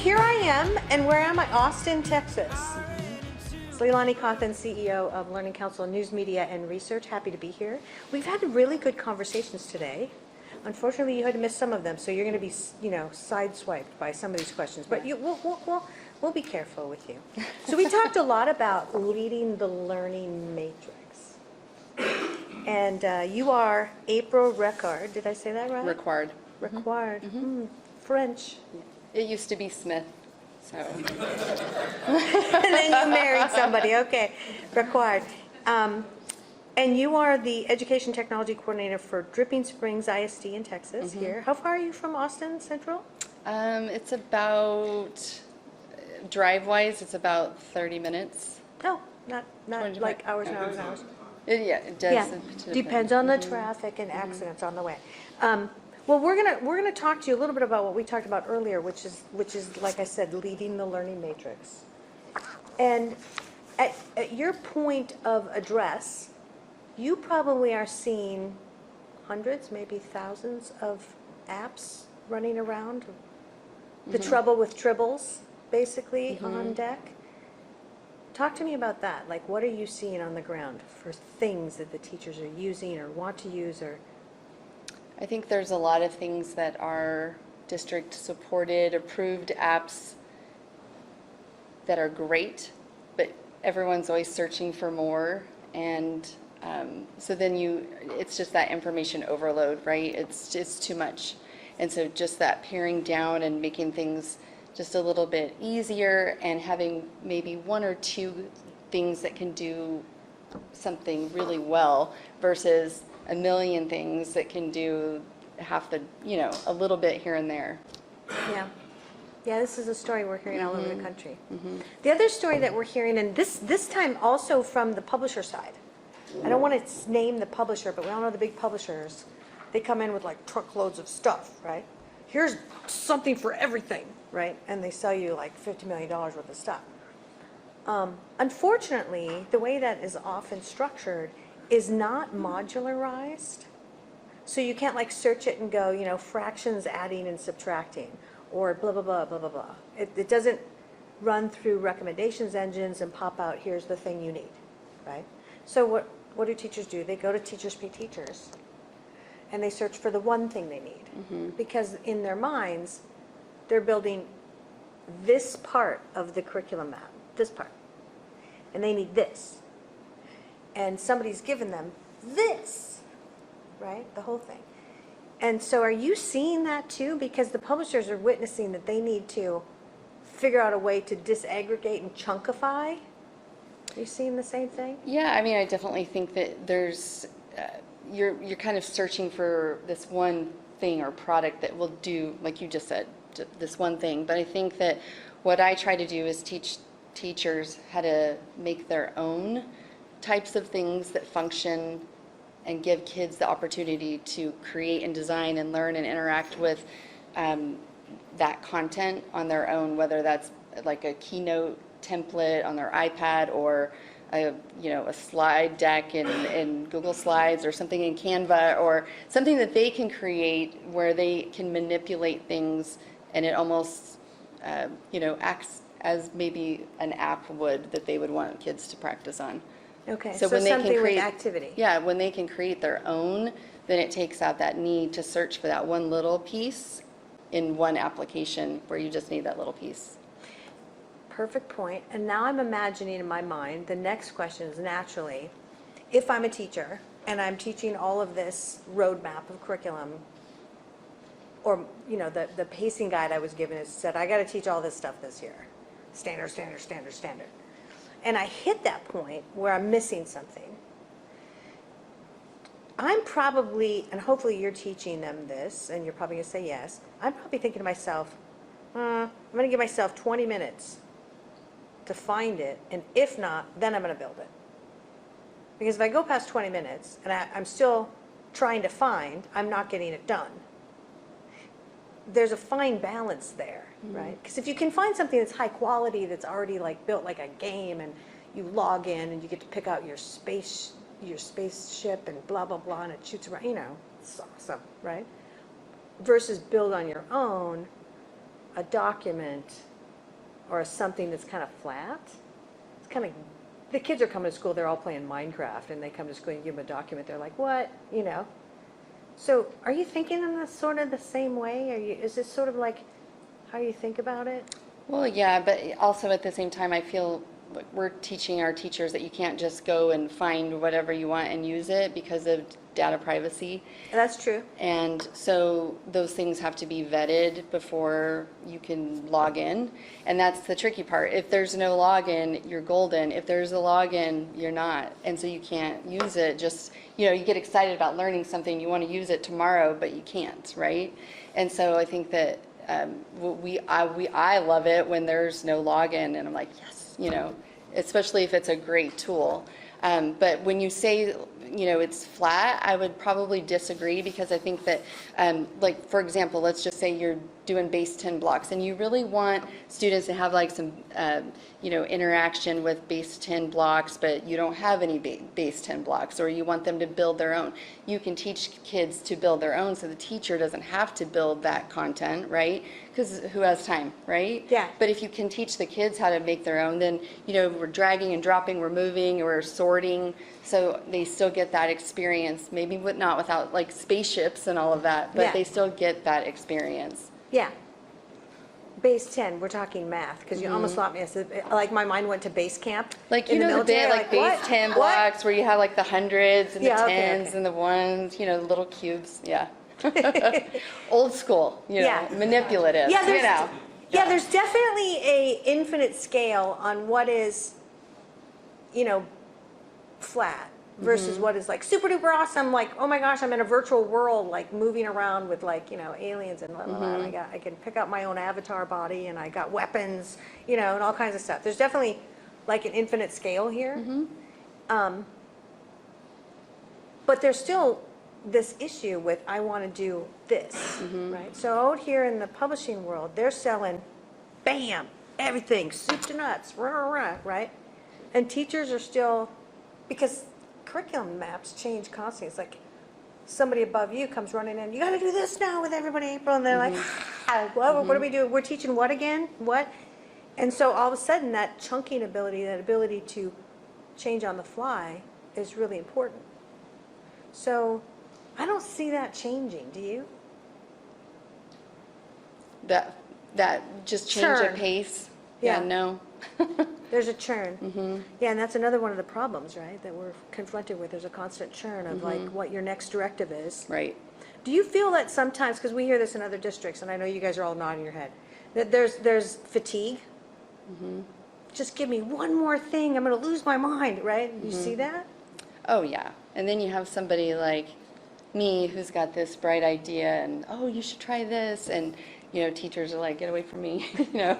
here I am, and where am I? Austin, Texas. It's Leilani Cawthon, CEO of Learning Council News Media and Research. Happy to be here. We've had really good conversations today. Unfortunately, you had to miss some of them, so you're going to be, sideswiped by some of these questions. But we'll be careful with you. So we talked a lot about leading the learning matrix. And you are April Requard. Did I say that right? Requard. Requard. French. It used to be Smith, so. And then you married somebody. Okay, Requard. And you are the Education Technology Coordinator for Dripping Springs ISD in Texas here. How far are you from Austin Central? It's about, drive-wise, it's about 30 minutes. Oh, not like hours and hours and hours. It does. Yeah, depends on the traffic and accidents on the way. Well, we're gonna talk to you a little bit about what we talked about earlier, which is like I said, leading the learning matrix. And at your point of address, you probably are seeing hundreds, maybe thousands of apps running around. The trouble with tribbles, basically, on deck. Talk to me about that. Like, what are you seeing on the ground for things that the teachers are using or want to use? Or I think there's a lot of things that are district-supported, approved apps that are great, but everyone's always searching for more. And so then it's just that information overload, right? It's too much. And so just that paring down and making things just a little bit easier and having maybe one or two things that can do something really well versus a million things that can do half the, a little bit here and there. Yeah, this is a story we're hearing all over the country. The other story that we're hearing, and this time also from the publisher side. I don't want to name the publisher, but we all know the big publishers. They come in with like truckloads of stuff, right? Here's something for everything, right? And they sell you like $50 million worth of stuff. Unfortunately, the way that is often structured is not modularized. So you can't like search it and go, fractions adding and subtracting or blah, blah, blah, blah, blah, blah. It doesn't run through recommendations engines and pop out, here's the thing you need, right? So what do teachers do? They go to Teachers Pay Teachers and they search for the one thing they need because in their minds, they're building this part of the curriculum map, this part, and they need this. And somebody's given them this, right? The whole thing. And so are you seeing that too? Because the publishers are witnessing that they need to figure out a way to disaggregate and chunkify. Are you seeing the same thing? Yeah, I mean, I definitely think that there's, you're kind of searching for this one thing or product that will do, like you just said, this one thing. But I think that what I try to do is teach teachers how to make their own types of things that function and give kids the opportunity to create and design and learn and interact with that content on their own, whether that's like a Keynote template on their iPad or a slide deck in Google Slides or something in Canva or something that they can create where they can manipulate things and it almost acts as maybe an app would that they would want kids to practice on. Okay, so when they something can create, with activity. Yeah, when they can create their own, then it takes out that need to search for that one little piece in one application where you just need that little piece. Perfect point. And now I'm imagining in my mind, the next question is naturally, if I'm a teacher and I'm teaching all of this roadmap of curriculum, or the pacing guide I was given said, I got to teach all this stuff this year. Standard, standard, standard, standard. And I hit that point where I'm missing something. I'm probably, and hopefully you're teaching them this, and you're probably going to say yes, I'm probably thinking to myself, I'm going to give myself 20 minutes to find it, and if not, then I'm going to build it. Because if I go past 20 minutes, and I'm still trying to find, I'm not getting it done. There's a fine balance there, right? Because if you can find something that's high quality, that's already like built like a game, and you log in and you get to pick out your spaceship and blah blah blah, and it shoots around, it's awesome, right? Versus build on your own a document or something that's kind of flat, it's kind of, the kids are coming to school, they're all playing Minecraft, and they come to school and you give them a document, they're like, what, you know? So are you thinking in this sort of the same way? Is this sort of like how you think about it? Well, yeah, but also at the same time, I feel like we're teaching our teachers that you can't just go and find whatever you want and use it because of data privacy. That's true. And so those things have to be vetted before you can log in. And that's the tricky part. If there's no login, you're golden. If there's a login, you're not. And so you can't use it. Just, you know, you get excited about learning something, you want to use it tomorrow, but you can't, right? And so I think that I love it when there's no login, and I'm like, yes, you know, especially if it's a great tool. But when you say, you know, it's flat, I would probably disagree, because I think that, like, for example, let's just say you're doing base 10 blocks and you really want students to have like some, you know, interaction with base 10 blocks, but you don't have any base 10 blocks, or you want them to build their own. You can teach kids to build their own, so the teacher doesn't have to build that content, right? Because who has time, right? Yeah. But if you can teach the kids how to make their own, then, you know, we're dragging and dropping, we're moving, we're sorting, so they still get that experience, maybe not without like spaceships and all of that, but Yeah. they still get that experience. Yeah. Base 10, we're talking math, because you almost lost me. I said, like, my mind went to base camp. Like, in you know, the bit, military, like base what? 10 What? blocks where you have like the hundreds and the Yeah, okay, tens okay. and the ones, you know, the little cubes. Yeah. Old school, you know, Yeah. manipulative, Yeah, you know. there's definitely a infinite scale on what is, you know, flat versus what is like super duper awesome. Like, oh my gosh, I'm in a virtual world, like moving around with like, you know, aliens and blah, blah, blah. And I can pick up my own avatar body, and I got weapons, you know, and all kinds of stuff. There's definitely like an infinite scale here. But there's still this issue with, I want to do this, right? So out here in the publishing world, they're selling, bam, everything, soup to nuts, rah, rah, rah, right? And teachers are still, because curriculum maps change constantly. It's like somebody above you comes running in, you got to do this now with everybody, April, and they're like, what do we do? We're teaching what again? What? And so all of a sudden, that chunking ability, that ability to change on the fly, is really important. So I don't see that changing, do you? That just change Churn. of pace. Yeah. Yeah, no. There's a churn. Yeah, and that's another one of the problems, right, that we're confronted with. There's a constant churn of like what your next directive is. Right. Do you feel that sometimes, because we hear this in other districts, and I know you guys are all nodding your head, that there's fatigue? Just give me one more thing, I'm going to lose my mind, right? You see that? Oh, yeah. And then you have somebody like me who's got this bright idea, and, oh, you should try this. And, you know, teachers are like, get away from me, you know.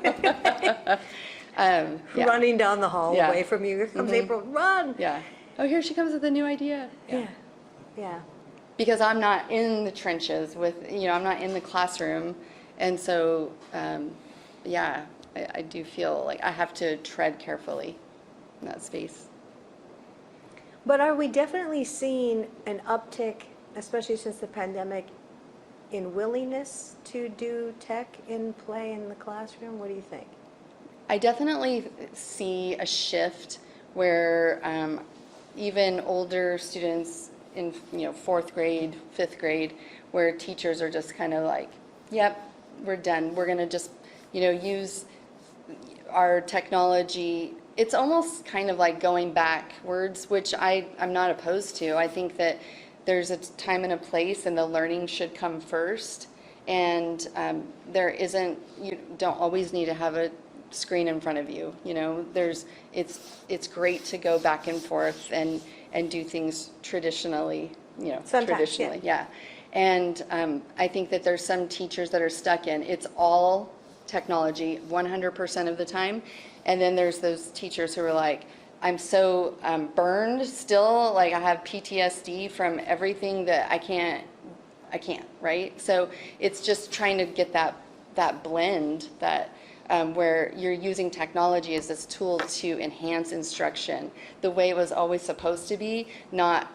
Yeah. Running down the hall Yeah. away from you. Here comes April, run! Yeah. Oh, here she comes with a new idea. Yeah. Yeah. Because I'm not in the trenches with, you know, I'm not in the classroom. And so, yeah, I do feel like I have to tread carefully in that space. But are we definitely seeing an uptick, especially since the pandemic, in willingness to do tech in play in the classroom? What do you think? I definitely see a shift where even older students in, you know, 4th grade, 5th grade, where teachers are just kind of like, yep, we're done. We're going to just, you know, use our technology. It's almost kind of like going backwards, which I'm not opposed to. I think that there's a time and a place, and the learning should come first. And there isn't, you don't always need to have a screen in front of you. You know, it's great to go back and forth and do things traditionally, you know, Sometimes, traditionally. Yeah. And I think that there's some teachers that are stuck in, it's all technology 100% of the time. And then there's those teachers who are like, I'm so burned still, like I have PTSD from everything that I can't, right? So it's just trying to get that blend, that where you're using technology as this tool to enhance instruction the way it was always supposed to be, not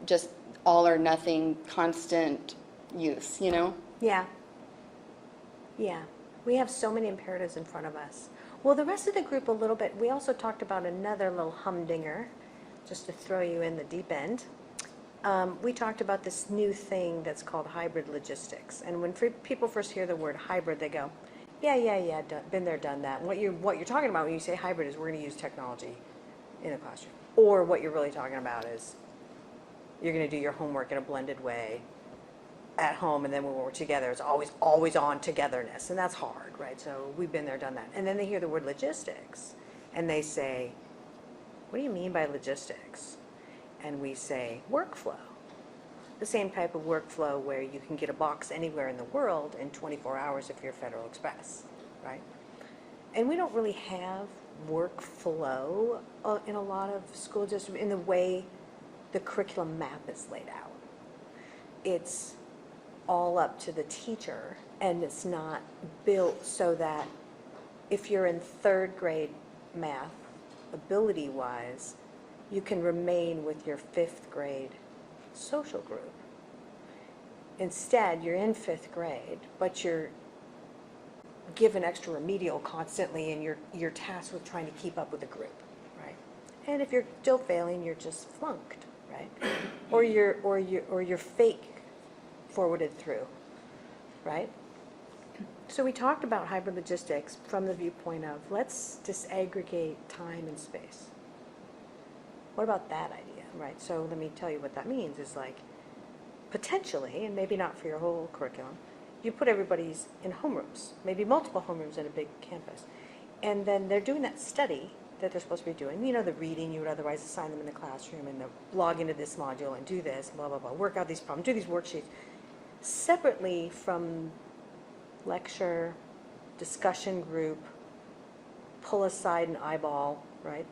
just all or nothing constant use, you know? Yeah. Yeah. We have so many imperatives in front of us. Well, the rest of the group a little bit, we also talked about another little humdinger, just to throw you in the deep end. We talked about this new thing that's called hybrid logistics. And when people first hear the word hybrid, they go, yeah, been there, done that. And what you're talking about when you say hybrid is we're going to use technology in the classroom. Or what you're really talking about is you're going to do your homework in a blended way at home, and then when we're together, it's always on togetherness, and that's hard, right? So we've been there, done that. And then they hear the word logistics, and they say, what do you mean by logistics? And we say workflow. The same type of workflow where you can get a box anywhere in the world in 24 hours if you're Federal Express, right? And we don't really have workflow in a lot of school districts in the way the curriculum map is laid out. It's all up to the teacher, and it's not built so that if you're in third grade math, ability-wise, you can remain with your fifth grade social group. Instead, you're in fifth grade, but you're given extra remedial constantly, and you're tasked with trying to keep up with the group, right? And if you're still failing, you're just flunked, right? Or you're fake forwarded through, right? So we talked about hybrid logistics from the viewpoint of let's disaggregate time and space. What about that idea, right? So let me tell you what that means is like potentially, and maybe not for your whole curriculum, you put everybody's in homerooms, maybe multiple homerooms in a big campus. And then they're doing that study that they're supposed to be doing, you know, the reading you would otherwise assign them in the classroom, and the log into this module and do this, blah, blah, blah, work out these problems, do these worksheets, separately from lecture, discussion group, pull aside an eyeball, right?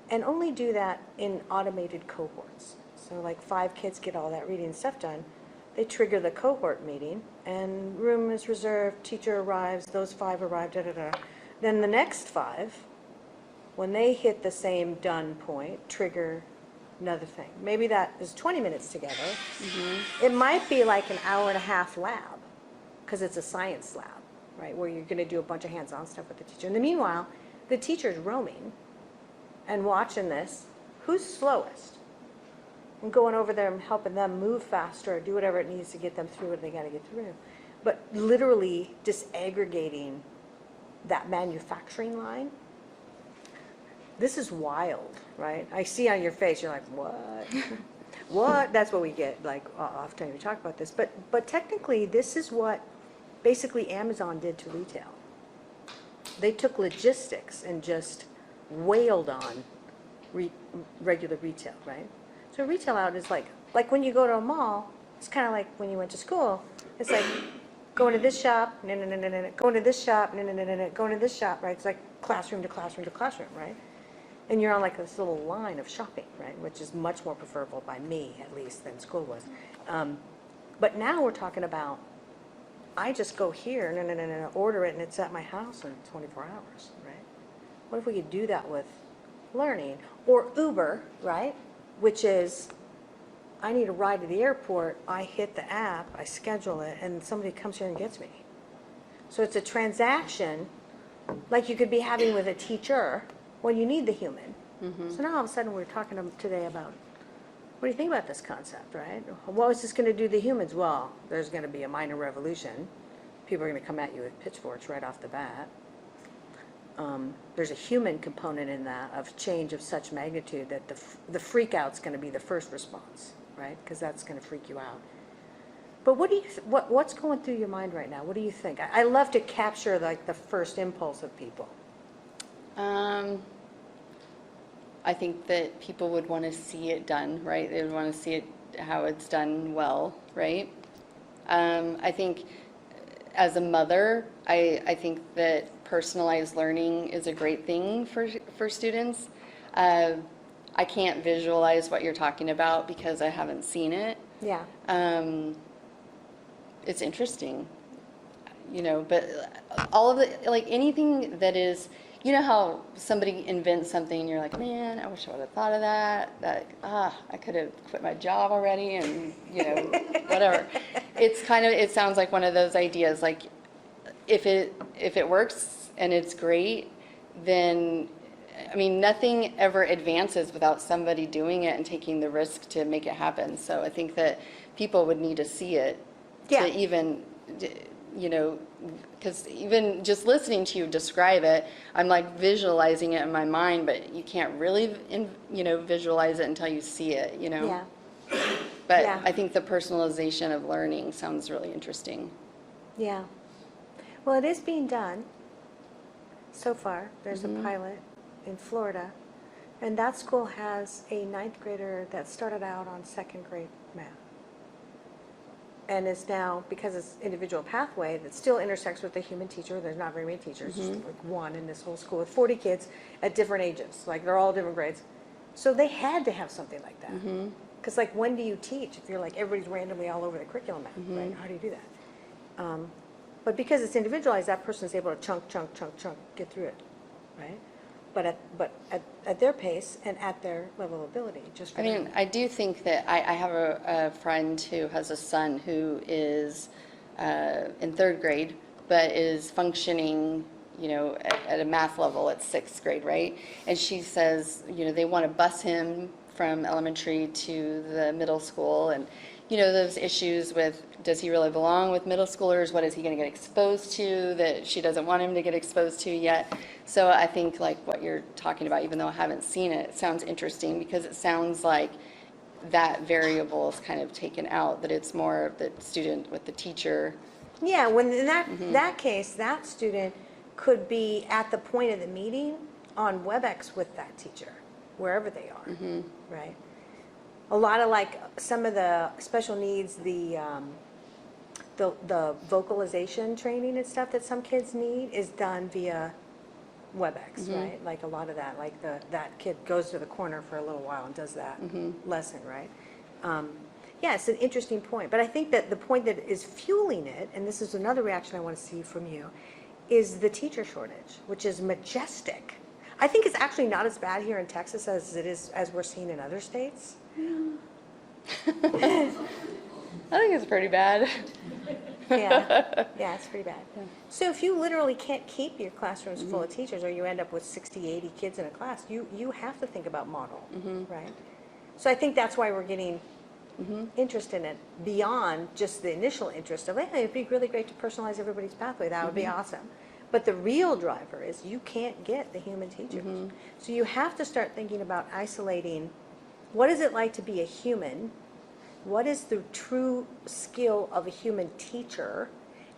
And only do that in automated cohorts. So like 5 kids get all that reading stuff done. They trigger the cohort meeting, and room is reserved, teacher arrives, those 5 arrive, da-da-da. Then the next 5, when they hit the same done point, trigger another thing. Maybe that is 20 minutes together. Mm-hmm. It might be like an hour and a half lab, because it's a science lab, right, where you're going to do a bunch of hands-on stuff with the teacher. In the meanwhile, the teacher's roaming and watching this. Who's slowest? And going over there and helping them move faster or do whatever it needs to get them through what they got to get through. But literally disaggregating that manufacturing line. This is wild, right? I see on your face, you're like, what? What? That's what we get, like, often we talk about this. But technically, this is what basically Amazon did to retail. They took logistics and just wailed on regular retail, right? So retail out is like when you go to a mall, it's kind of like when you went to school. It's like going to this shop, going to this shop, going to this shop, right? It's like classroom to classroom to classroom, right? And you're on like this little line of shopping, right? Which is much more preferable by me, at least, than school was. But now we're talking about, I just go here, order it, and it's at my house in 24 hours, right? What if we could do that with learning? Or Uber, right? Which is, I need a ride to the airport, I hit the app, I schedule it, and somebody comes here and gets me. So it's a transaction like you could be having with a teacher when you need the human. Mm-hmm. So now all of a sudden we're talking today about, what do you think about this concept, right? What is this going to do to the humans? Well, there's going to be a minor revolution. People are going to come at you with pitchforks right off the bat. There's a human component in that of change of such magnitude that the freak out's going to be the first response, right? Because that's going to freak you out. But what do you what's going through your mind right now? What do you think? I love to capture like the first impulse of people. I think that people would want to see it done, right? They would want to see it how it's done well, right? I think as a mother, I think that personalized learning is a great thing for students. I can't visualize what you're talking about because I haven't seen it. Yeah. It's interesting, you know, but all of it, like anything that is, you know how somebody invents something and you're like, man, I wish I would have thought of that. I could have quit my job already and, you know, whatever. It sounds like one of those ideas, like if it works and it's great, then, I mean, nothing ever advances without somebody doing it and taking the risk to make it happen. So I think that people would need to see it Yeah. to even, you know, because even just listening to you describe it, I'm like visualizing it in my mind, but you can't really, you know, visualize it until you see it, you know? Yeah. But Yeah. I think the personalization of learning sounds really interesting. Yeah. Well, it is being done so far. There's a pilot in Florida, and that school has a ninth grader that started out on second grade math. And is now, because it's individual pathway, that still intersects with the human teacher. There's not very many teachers, just like one in this whole school with 40 kids at different ages. Like, they're all different grades. So they had to have something like that. Because, like, when do you teach if you're like, everybody's randomly all over the curriculum map, right? How do you do that? But because it's individualized, that person is able to chunk, get through it, right? But at their pace and at their level of ability, just for I mean, them. I do think that I have a friend who has a son who is in third grade, but is functioning, you know, at a math level at sixth grade, right? And she says, you know, they want to bus him from elementary to the middle school, and you know, those issues with, does he really belong with middle schoolers? What is he going to get exposed to that she doesn't want him to get exposed to yet? So I think like what you're talking about, even though I haven't seen it, it sounds interesting because it sounds like that variable is kind of taken out, that it's more the student with the teacher. Yeah, when in that case, that student could be at the point of the meeting on WebEx with that teacher, wherever they are, right? A lot of like some of the special needs, the vocalization training and stuff that some kids need is done via WebEx, right? Like a lot of that, like that kid goes to the corner for a little while and does that lesson, right? Yeah, it's an interesting point. But I think that the point that is fueling it, and this is another reaction I want to see from you, is the teacher shortage, which is majestic. I think it's actually not as bad here in Texas as it is, as we're seeing in other states. I think it's pretty bad. Yeah, it's pretty bad. So if you literally can't keep your classrooms full of teachers, or you end up with 60, 80 kids in a class, you have to think about model, right? So I think that's why we're getting interested in it beyond just the initial interest of, hey, it'd be really great to personalize everybody's pathway. That would be awesome. But the real driver is you can't get the human teachers. So you have to start thinking about isolating, what is it like to be a human? What is the true skill of a human teacher?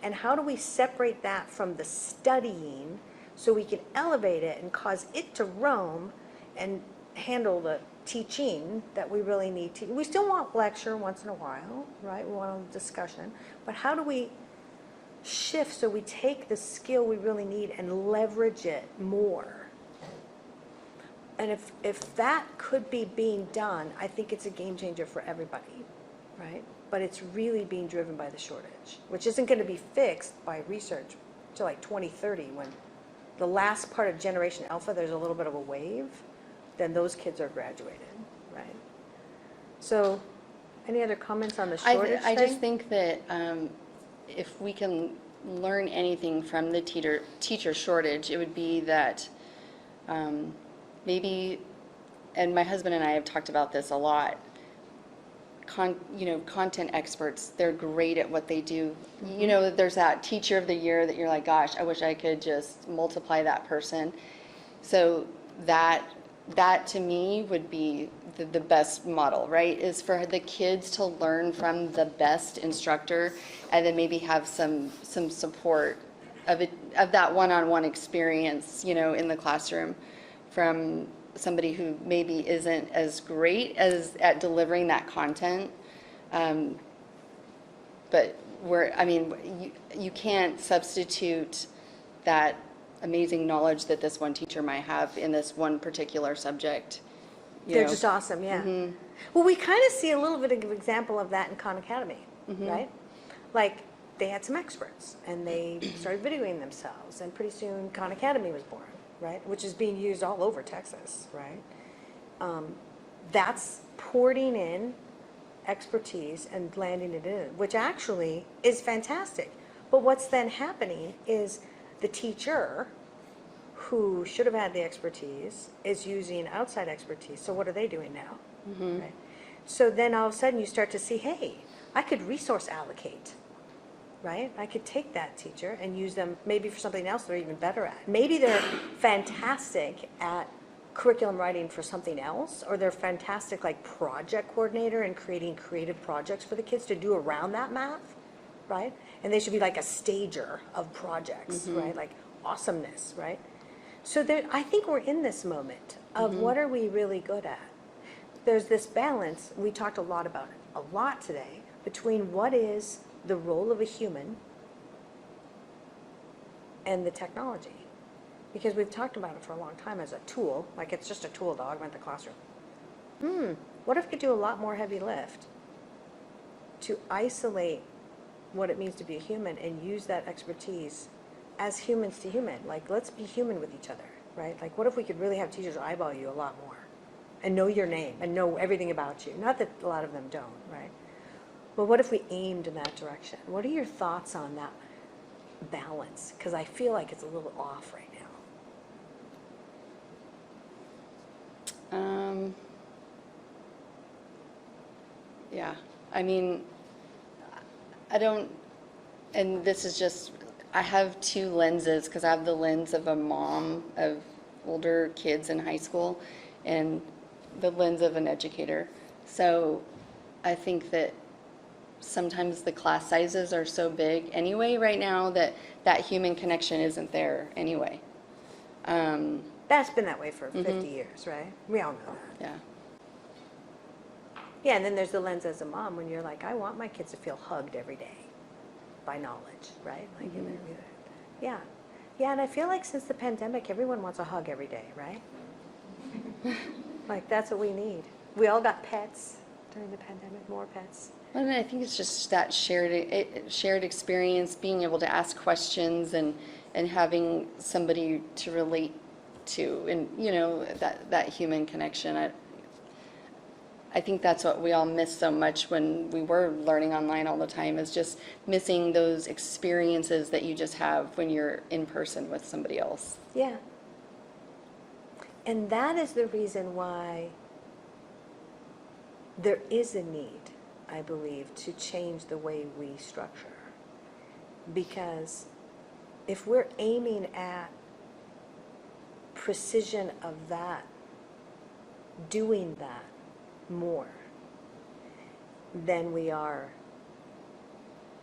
And how do we separate that from the studying so we can elevate it and cause it to roam and handle the teaching that we really need to? We still want lecture once in a while, right? We want a discussion. But how do we shift so we take the skill we really need and leverage it more? And if that could be being done, I think it's a game changer for everybody, right? But it's really being driven by the shortage, which isn't going to be fixed by research till like 2030, when the last part of Generation Alpha, there's a little bit of a wave, then those kids are graduated, right? So any other comments on the shortage I thing? just think that if we can learn anything from the teacher shortage, it would be that maybe, and my husband and I have talked about this a lot, content experts, they're great at what they do. You know, there's that teacher of the year that you're like, gosh, I wish I could just multiply that person. So that to me would be the best model, right? Is for the kids to learn from the best instructor, and then maybe have some support of that one-on-one experience, you know, in the classroom from somebody who maybe isn't as great at delivering that content. But you can't substitute that amazing knowledge that this one teacher might have in this one particular subject. They're just awesome, yeah. Well, we kind of see a little bit of an example of that in Khan Academy, right? Like, they had some experts, and they started videoing themselves, and pretty soon Khan Academy was born, right? Which is being used all over Texas, right? That's porting in expertise and landing it in, which actually is fantastic. But what's then happening is the teacher who should have had the expertise is using outside expertise. So what are they doing now? Right? So then all of a sudden you start to see, hey, I could resource allocate, right? I could take that teacher and use them maybe for something else they're even better at. Maybe they're fantastic at curriculum writing for something else, or they're fantastic like project coordinator and creating creative projects for the kids to do around that math, right? And they should be like a stager of projects, right? Like awesomeness, right? So there, I think we're in this moment of what are we really good at? There's this balance, we talked a lot about it, a lot today, between what is the role of a human and the technology. Because we've talked about it for a long time as a tool, like it's just a tool to augment the classroom. What if we could do a lot more heavy lift to isolate what it means to be a human and use that expertise as humans to human? Like, let's be human with each other, right? Like, what if we could really have teachers eyeball you a lot more and know your name and know everything about you? Not that a lot of them don't, right? But what if we aimed in that direction? What are your thoughts on that balance? Because I feel like it's a little off right now. Yeah, I mean, I don't, and this is just, I have two lenses, because I have the lens of a mom of older kids in high school and the lens of an educator. So I think that sometimes the class sizes are so big anyway right now that that human connection isn't there anyway. That's been that way for 50 years, right? We all know that. Yeah. Yeah, and then there's the lens as a mom when you're like, I want my kids to feel hugged every day by knowledge, right? Like, yeah. Yeah, and I feel like since the pandemic, everyone wants a hug every day, right? Like, that's what we need. We all got pets during the pandemic, more pets. Well, and I think it's just that shared experience, being able to ask questions and having somebody to relate to, and you know, that human connection. I think that's what we all miss so much when we were learning online all the time, is just missing those experiences that you just have when you're in person with somebody else. Yeah. And that is the reason why there is a need, I believe, to change the way we structure. Because if we're aiming at precision of that, doing that more than we are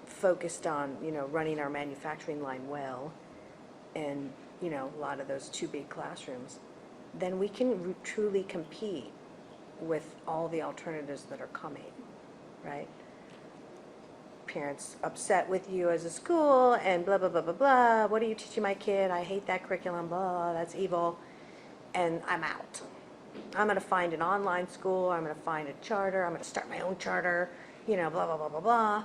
focused on, you know, running our manufacturing line well and, you know, a lot of those too big classrooms, then we can truly compete with all the alternatives that are coming, right? Parents upset with you as a school and blah, blah, blah, blah, blah. What are you teaching my kid? I hate that curriculum, blah, that's evil. And I'm out. I'm going to find an online school. I'm going to find a charter. I'm going to start my own charter, you know, blah, blah, blah, blah, blah.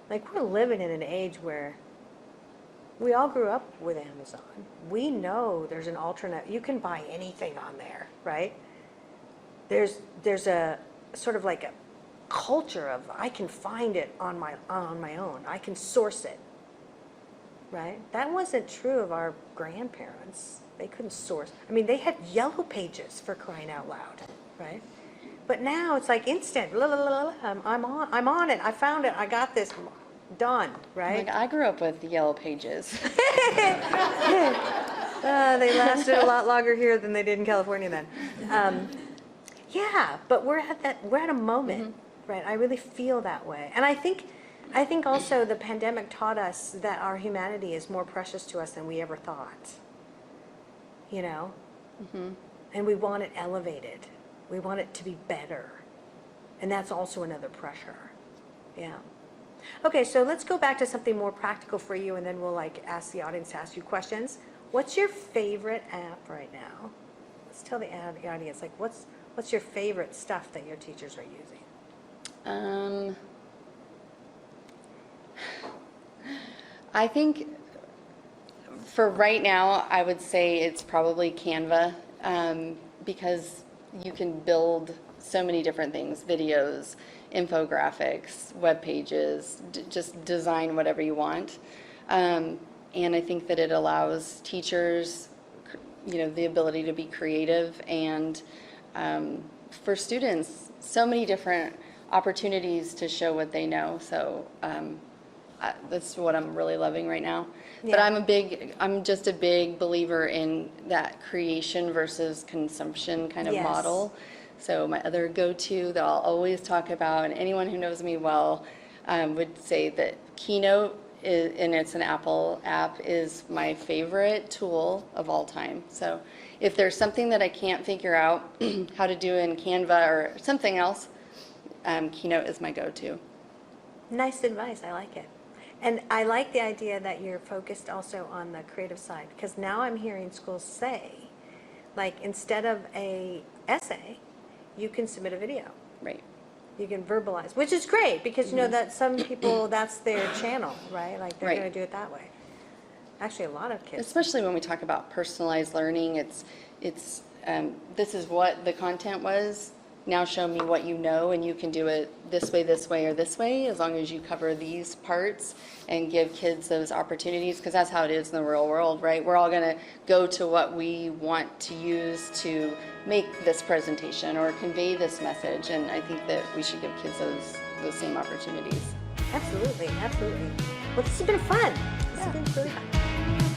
Like, we're living in an age where we all grew up with Amazon. We know there's an alternate. You can buy anything on there, right? There's a sort of like a culture of, I can find it on my own. I can source it, right? That wasn't true of our grandparents. They couldn't source. I mean, they had yellow pages, for crying out loud, right? But now it's like instant. La, la, la, la, I'm on it. I found it. I got this done, right? Like, I grew up with the yellow pages. They lasted a lot longer here than they did in California then. Yeah, but we're at a moment, right? I really feel that way. And I think also the pandemic taught us that our humanity is more precious to us than we ever thought. You know? And we want it elevated. We want it to be better. And that's also another pressure. Yeah. Okay, so let's go back to something more practical for you, and then we'll like ask the audience to ask you questions. What's your favorite app right now? Let's tell the audience, like, what's your favorite stuff that your teachers are using? I think for right now, I would say it's probably Canva, because you can build so many different things: videos, infographics, web pages, just design whatever you want. And I think that it allows teachers the ability to be creative, and for students, so many different opportunities to show what they know. So that's what I'm really loving right now. But Yeah. I'm just a big believer in that creation versus consumption kind of Yes. model. So my other go-to that I'll always talk about, and anyone who knows me well would say that Keynote and it's an Apple app, is my favorite tool of all time. So if there's something that I can't figure out how to do in Canva or something else, Keynote is my go-to. Nice advice. I like it. And I like the idea that you're focused also on the creative side, because now I'm hearing schools say, like, instead of a essay, you can submit a video. Right. You can verbalize, which is great, because you know that some people, that's their channel, right? Like, they're Right. going to do it that way. Actually, a lot of kids. Especially when we talk about personalized learning, it's this is what the content was. Now show me what you know, and you can do it this way, or this way, as long as you cover these parts and give kids those opportunities, because that's how it is in the real world, right? We're all going to go to what we want to use to make this presentation or convey this message, and I think that we should give kids those same opportunities. Absolutely, absolutely. Well, this has been fun. This has been really fun.